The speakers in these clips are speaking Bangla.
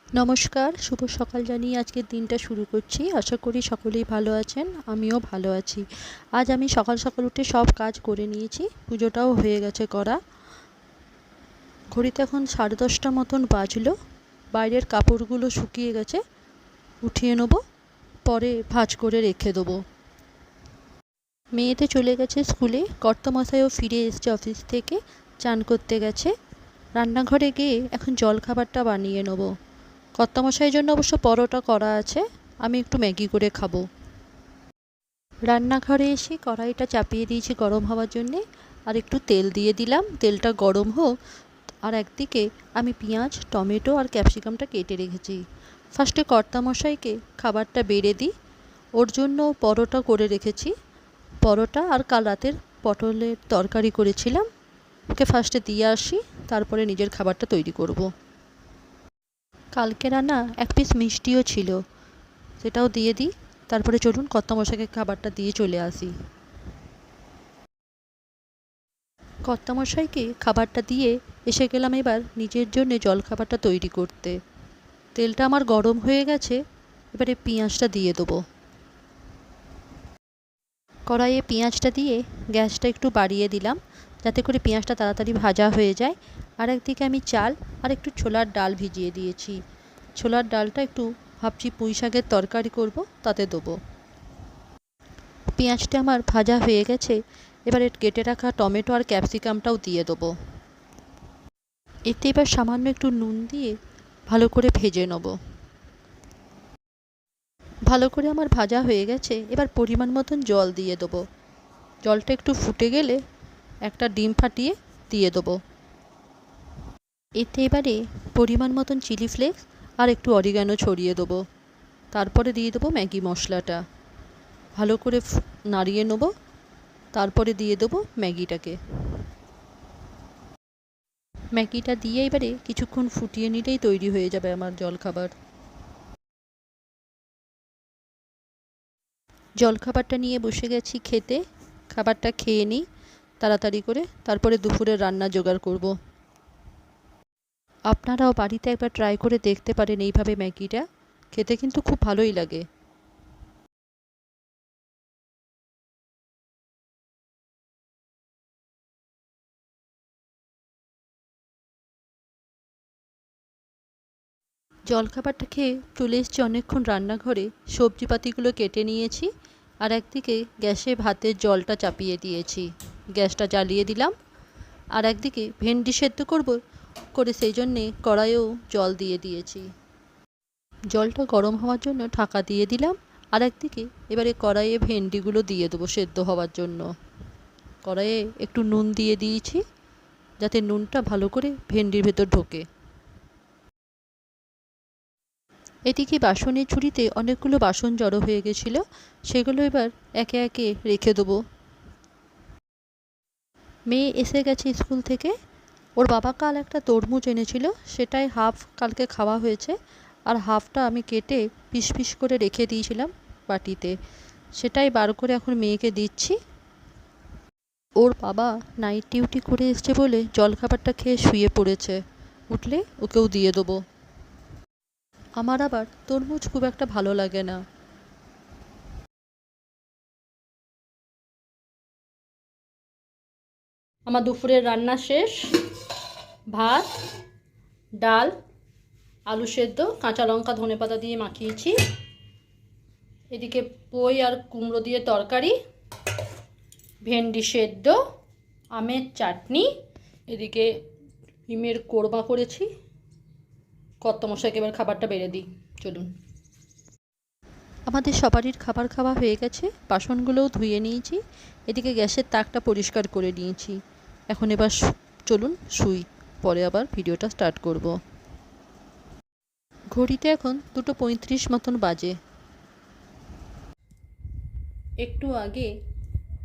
নমস্কার, শুভ সকাল জানিয়ে আজকের দিনটা শুরু করছি। আশা করি সকলেই ভালো আছেন, আমিও ভালো আছি। আজ আমি সকাল সকাল উঠে সব কাজ করে নিয়েছি, পুজোটাও হয়ে গেছে করা। ঘড়িতে এখন 10:30 মতন বাজলো। বাইরের কাপড়গুলো শুকিয়ে গেছে, উঠিয়ে নেব, পরে ভাঁজ করে রেখে দেবো। মেয়েতে চলে গেছে স্কুলে, কর্তামশাইও ফিরে এসছে অফিস থেকে, চান করতে গেছে। রান্নাঘরে গিয়ে এখন জলখাবারটা বানিয়ে নেব। কর্তামশাইয়ের জন্য অবশ্য পরোটা করা আছে, আমি একটু ম্যাগি করে খাবো। রান্নাঘরে এসে কড়াইটা চাপিয়ে দিয়েছি গরম হওয়ার জন্যে, আর একটু তেল দিয়ে দিলাম। তেলটা গরম হোক, আর একদিকে আমি পেঁয়াজ, টমেটো আর ক্যাপসিকামটা কেটে রেখেছি। ফার্স্টে কর্তামশাইকে খাবারটা বেড়ে দিই, ওর জন্য পরোটা করে রেখেছি। পরোটা আর কাল রাতের পটলের তরকারি করেছিলাম, ওকে ফার্স্টে দিয়ে আসি, তারপরে নিজের খাবারটা তৈরি করব। কালকে রান্না এক পিস মিষ্টিও ছিল, সেটাও দিয়ে দিই। তারপরে চলুন কর্তামশাইকে খাবারটা দিয়ে চলে আসি। কর্তামশাইকে খাবারটা দিয়ে এসে গেলাম এবার নিজের জন্য জলখাবারটা তৈরি করতে। তেলটা আমার গরম হয়ে গেছে, এবারে পেঁয়াজটা দিয়ে দেবো। কড়াইয়ে পেঁয়াজটা দিয়ে গ্যাসটা একটু বাড়িয়ে দিলাম, যাতে করে পেঁয়াজটা তাড়াতাড়ি ভাজা হয়ে যায়। আর একদিকে আমি চাল আর একটু ছোলার ডাল ভিজিয়ে দিয়েছি। ছোলার ডালটা একটু ভাবছি পুঁই শাকের তরকারি করব, তাতে দেবো। পেঁয়াজটা আমার ভাজা হয়ে গেছে, এবারে কেটে রাখা টমেটো আর ক্যাপসিকামটাও দিয়ে দেবো। এতে এবার সামান্য একটু নুন দিয়ে ভালো করে ভেজে নেব। ভালো করে আমার ভাজা হয়ে গেছে, এবার পরিমাণ মতন জল দিয়ে দেবো। জলটা একটু ফুটে গেলে একটা ডিম ফাটিয়ে দিয়ে দেবো। এতে এবারে পরিমাণ মতন চিলি ফ্লেক্স আর একটু অরিগ্যানো ছড়িয়ে দেবো। তারপরে দিয়ে দেবো ম্যাগি মশলাটা, ভালো করে নাড়িয়ে নেব। তারপরে দিয়ে দেবো ম্যাগিটাকে। ম্যাগিটা দিয়ে এবারে কিছুক্ষণ ফুটিয়ে নিলেই তৈরি হয়ে যাবে আমার জলখাবার। জলখাবারটা নিয়ে বসে গেছি খেতে। খাবারটা খেয়ে নিই তাড়াতাড়ি করে, তারপরে দুপুরের রান্না জোগাড় করব। আপনারাও বাড়িতে একবার ট্রাই করে দেখতে পারেন এইভাবে ম্যাগিটা, খেতে কিন্তু খুব ভালোই লাগে। জলখাবারটা খেয়ে চলে এসেছি অনেকক্ষণ রান্নাঘরে, সবজিপাতিগুলো কেটে নিয়েছি। আর একদিকে গ্যাসে ভাতের জলটা চাপিয়ে দিয়েছি, গ্যাসটা জ্বালিয়ে দিলাম। আর একদিকে ভেন্ডি সেদ্ধ করব করে সেই জন্যে কড়াইয়েও জল দিয়ে দিয়েছি। জলটা গরম হওয়ার জন্য ঢাকা দিয়ে দিলাম। আর একদিকে এবারে কড়াইয়ে ভেন্ডিগুলো দিয়ে দেবো সেদ্ধ হওয়ার জন্য। কড়াইয়ে একটু নুন দিয়ে দিয়েছি, যাতে নুনটা ভালো করে ভেন্ডির ভেতর ঢোকে। এদিকে বাসনের ঝুড়িতে অনেকগুলো বাসন জড়ো হয়ে গেছিলো, সেগুলো এবার একে একে রেখে দেবো। মেয়ে এসে গেছে স্কুল থেকে, ওর বাবা কাল একটা তরমুজ এনেছিল, সেটাই হাফ কালকে খাওয়া হয়েছে, আর হাফটা আমি কেটে পিস পিস করে রেখে দিয়েছিলাম বাটিতে, সেটাই বার করে এখন মেয়েকে দিচ্ছি। ওর বাবা নাইট ডিউটি করে এসছে বলে জলখাবারটা খেয়ে শুয়ে পড়েছে, উঠলে ওকেও দিয়ে দেবো। আমার আবার তরমুজ খুব একটা ভালো লাগে না। আমার দুপুরের রান্না শেষ। ভাত, ডাল, আলু সেদ্ধ, কাঁচা লঙ্কা ধনেপাতা দিয়ে মাখিয়েছি। এদিকে পই আর কুমড়ো দিয়ে তরকারি, ভেন্ডি সেদ্ধ, আমের চাটনি, এদিকে ডিমের কোরমা করেছি। কর্তামশাইকে এবার খাবারটা বেড়ে দিই, চলুন। আমাদের সবারই খাবার খাওয়া হয়ে গেছে, বাসনগুলোও ধুয়ে নিয়েছি। এদিকে গ্যাসের তাকটা পরিষ্কার করে নিয়েছি। এখন এবার চলুন শুই, পরে আবার ভিডিওটা স্টার্ট করব। ঘড়িতে এখন 2:35 মতন বাজে। একটু আগে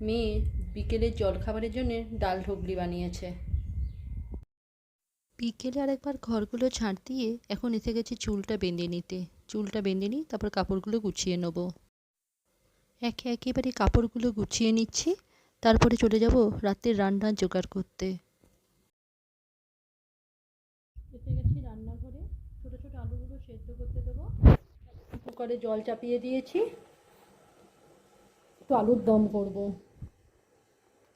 মেয়ে বিকেলের জলখাবারের জন্য ডাল ঢোকলি বানিয়েছে। বিকেলে আরেকবার ঘরগুলো ঝাঁট দিয়ে এখন এসে গেছি চুলটা বেঁধে নিতে। চুলটা বেঁধে নিই, তারপর কাপড়গুলো গুছিয়ে নেব। একে একেবারে কাপড়গুলো গুছিয়ে নিচ্ছি, তারপরে চলে যাব রাতের রান্নার জোগাড় করতে। এসে গেছি রান্নাঘরে, ছোটো ছোটো আলুগুলো সেদ্ধ করতে দেবো। কুকারে জল চাপিয়ে দিয়েছি, একটু আলুর দম করব।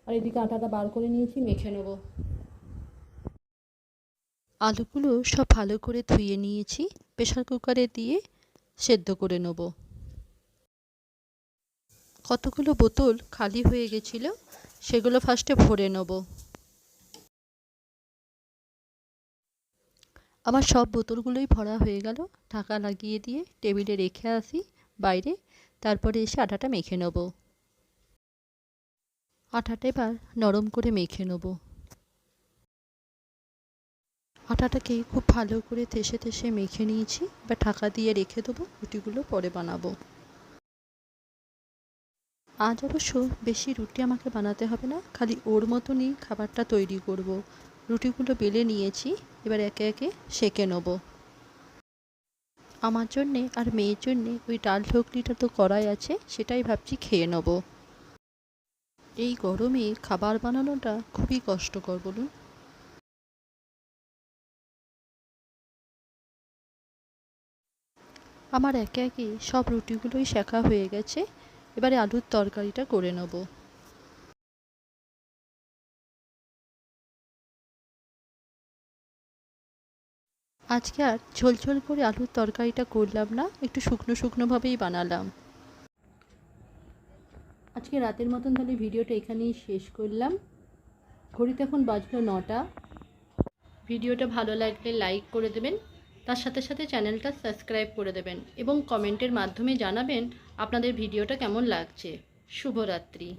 আর এদিকে আটাটা বার করে নিয়েছি, মেখে নেব। আলুগুলো সব ভালো করে ধুয়ে নিয়েছি, প্রেসার কুকারে দিয়ে সেদ্ধ করে নেব। কতগুলো বোতল খালি হয়ে গেছিলো, সেগুলো ফার্স্টে ভরে নেব। আমার সব বোতলগুলোই ভরা হয়ে গেল। ঢাকা লাগিয়ে দিয়ে টেবিলে রেখে আসি বাইরে, তারপরে এসে আটাটা মেখে নেব। আটাটা এবার নরম করে মেখে নেব। আটাটাকে খুব ভালো করে থেসে থেসে মেখে নিয়েছি। এবার ঢাকা দিয়ে রেখে দেবো, রুটিগুলো পরে বানাবো। আজ অবশ্য বেশি রুটি আমাকে বানাতে হবে না, খালি ওর মতনই খাবারটা তৈরি করব। রুটিগুলো বেলে নিয়েছি, এবার একে একে সেঁকে নেব। আমার জন্যে আর মেয়ের জন্যে ওই ডাল ঢোকলিটা তো করাই আছে, সেটাই ভাবছি খেয়ে নেব। এই গরমে খাবার বানানোটা খুবই কষ্টকর বলুন। আমার একে একে সব রুটিগুলোই সেঁকা হয়ে গেছে, এবারে আলুর তরকারিটা করে নেব। আজকে আর ঝোল করে আলুর তরকারিটা করলাম না, একটু শুকনো শুকনোভাবেই বানালাম। আজকে রাতের মতন তাহলে ভিডিওটা এখানেই শেষ করলাম। ঘড়িতে এখন বাজলো 9টা। ভিডিওটা ভালো লাগলে লাইক করে দেবেন, তার সাথে সাথে চ্যানেলটা সাবস্ক্রাইব করে দেবেন এবং কমেন্টের মাধ্যমে জানাবেন আপনাদের ভিডিওটা কেমন লাগছে। শুভরাত্রি।